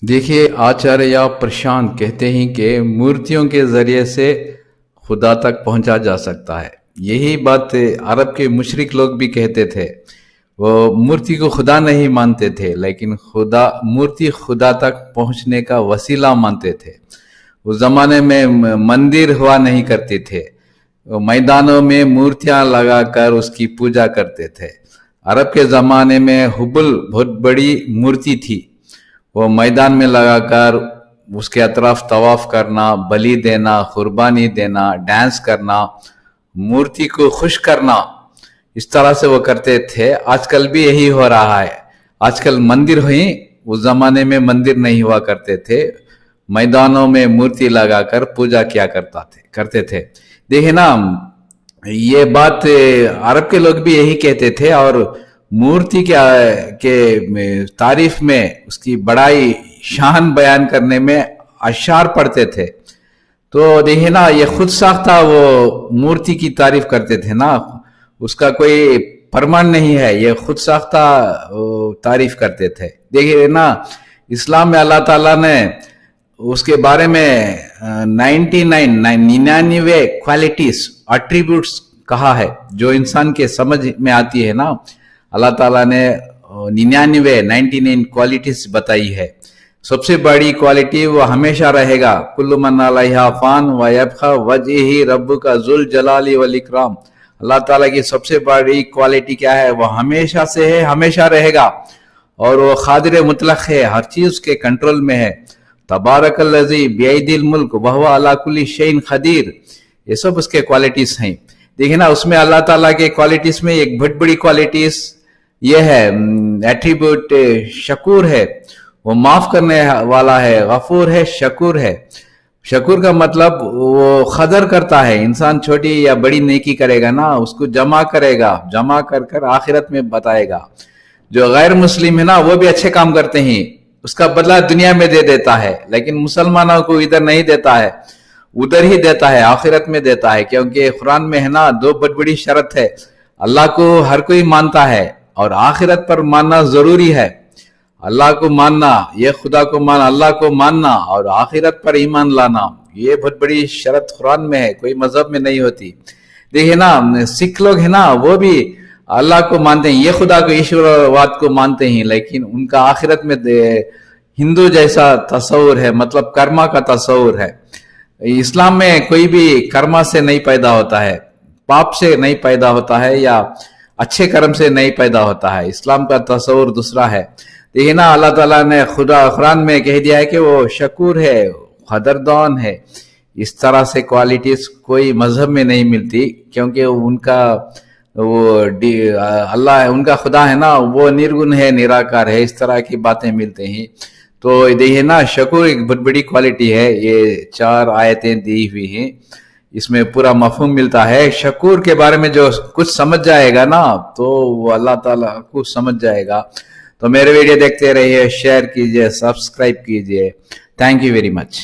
देखिए, आचार्य प्रशांत कहते हैं कि मूर्तियों के जरिए से खुदा तक पहुंचा जा सकता है। यही बात अरब के मुशरिक लोग भी कहते थे। वो मूर्ति को खुदा नहीं मानते थे, लेकिन मूर्ति खुदा तक पहुंचने का वसीला मानते थे। उस जमाने में मंदिर हुआ नहीं करते थे, वो मैदानों में मूर्तियां लगाकर उसकी पूजा करते थे। अरब के जमाने में हुबल बहुत बड़ी मूर्ति थी, वो मैदान में लगाकर उसके अतराफ तवाफ करना, बलि देना, कुर्बानी देना, डांस करना, मूर्ति को खुश करना, इस तरह से वो करते थे। आजकल भी यही हो रहा है। आजकल मंदिर हुई, उस जमाने में मंदिर नहीं हुआ करते थे। मैदानों में मूर्ति लगाकर पूजा किया करते थे। देखिए ना, ये बात अरब के लोग भी यही कहते थे, और मूर्ति के तारीफ में, उसकी बड़ाई शान बयान करने में अशार पढ़ते थे। तो देखिए ना, ये खुद साख्ता वो मूर्ति की तारीफ करते थे ना, उसका कोई प्रमाण नहीं है, ये खुद साख्ता तारीफ करते थे। देखिए ना, इस्लाम में अल्लाह ताला ने उसके बारे में 99 क्वालिटीज, एट्रीब्यूट्स कहा है, जो इंसान के समझ में आती है ना। अल्लाह ताला ने 99 क्वालिटीज बताई है। सबसे बड़ी क्वालिटी वो हमेशा रहेगा, कुल्लु मन अलैहा फान व यबका वजही रब्बुका जुल जलाली वल इकराम। अल्लाह ताला की सबसे बड़ी क्वालिटी क्या है? वो हमेशा से है, हमेशा रहेगा, और वो खादिर मुतलक है, हर चीज के कंट्रोल में है। तबारकल्लज़ी बियदिल मुल्क वहुवा अला कुल्ली शैइन खदीर, ये सब उसके क्वालिटीज हैं। देखिए ना, उसमें अल्लाह ताला के क्वालिटीज में एक बहुत बड़ी क्वालिटीज ये है, एट्रीब्यूट शकूर है, वो माफ करने वाला है, गफूर है, शकूर है। शकूर का मतलब वो कदर करता है। इंसान छोटी या बड़ी नेकी करेगा ना, उसको जमा करेगा, जमा कर कर आखिरत में बताएगा। जो गैर मुस्लिम है ना, वो भी अच्छे काम करते हैं, उसका बदला दुनिया में दे देता है, लेकिन मुसलमानों को इधर नहीं देता है, उधर ही देता है, आखिरत में देता है। क्योंकि कुरान में है ना, दो बहुत बड़ी शर्त है। अल्लाह को हर कोई मानता है, और आखिरत पर मानना जरूरी है। अल्लाह को मानना, ये खुदा को मानना, अल्लाह को मानना, और आखिरत पर ईमान लाना, ये बहुत बड़ी शर्त कुरान में है, कोई मजहब में नहीं होती। देखिए ना, सिख लोग है ना, वो भी अल्लाह को मानते हैं, ये खुदा को, ईश्वरवाद को मानते हैं, लेकिन उनका आखिरत में हिंदू जैसा तस्वुर है, मतलब कर्मा का तस्वुर है। इस्लाम में कोई भी कर्मा से नहीं पैदा होता है, पाप से नहीं पैदा होता है, या अच्छे कर्म से नहीं पैदा होता है। इस्लाम का तस्वुर दूसरा है। देखिए ना, अल्लाह ताला ने कुरान में कह दिया है कि वो शकूर है, कदरदान है। इस तरह से क्वालिटीज कोई मजहब में नहीं मिलती, क्योंकि उनका वो अल्लाह है, उनका खुदा है ना, वो निर्गुण है, निराकार है, इस तरह की बातें मिलते हैं। तो देखिए ना, शकूर एक बहुत बड़ी क्वालिटी है। ये 4 आयतें दी हुई हैं, इसमें पूरा मफहूम मिलता है। शकूर के बारे में जो कुछ समझ जाएगा ना, तो वो अल्लाह ताला को समझ जाएगा। तो मेरे वीडियो देखते रहिए, शेयर कीजिए, सब्सक्राइब कीजिए। Thank you very much.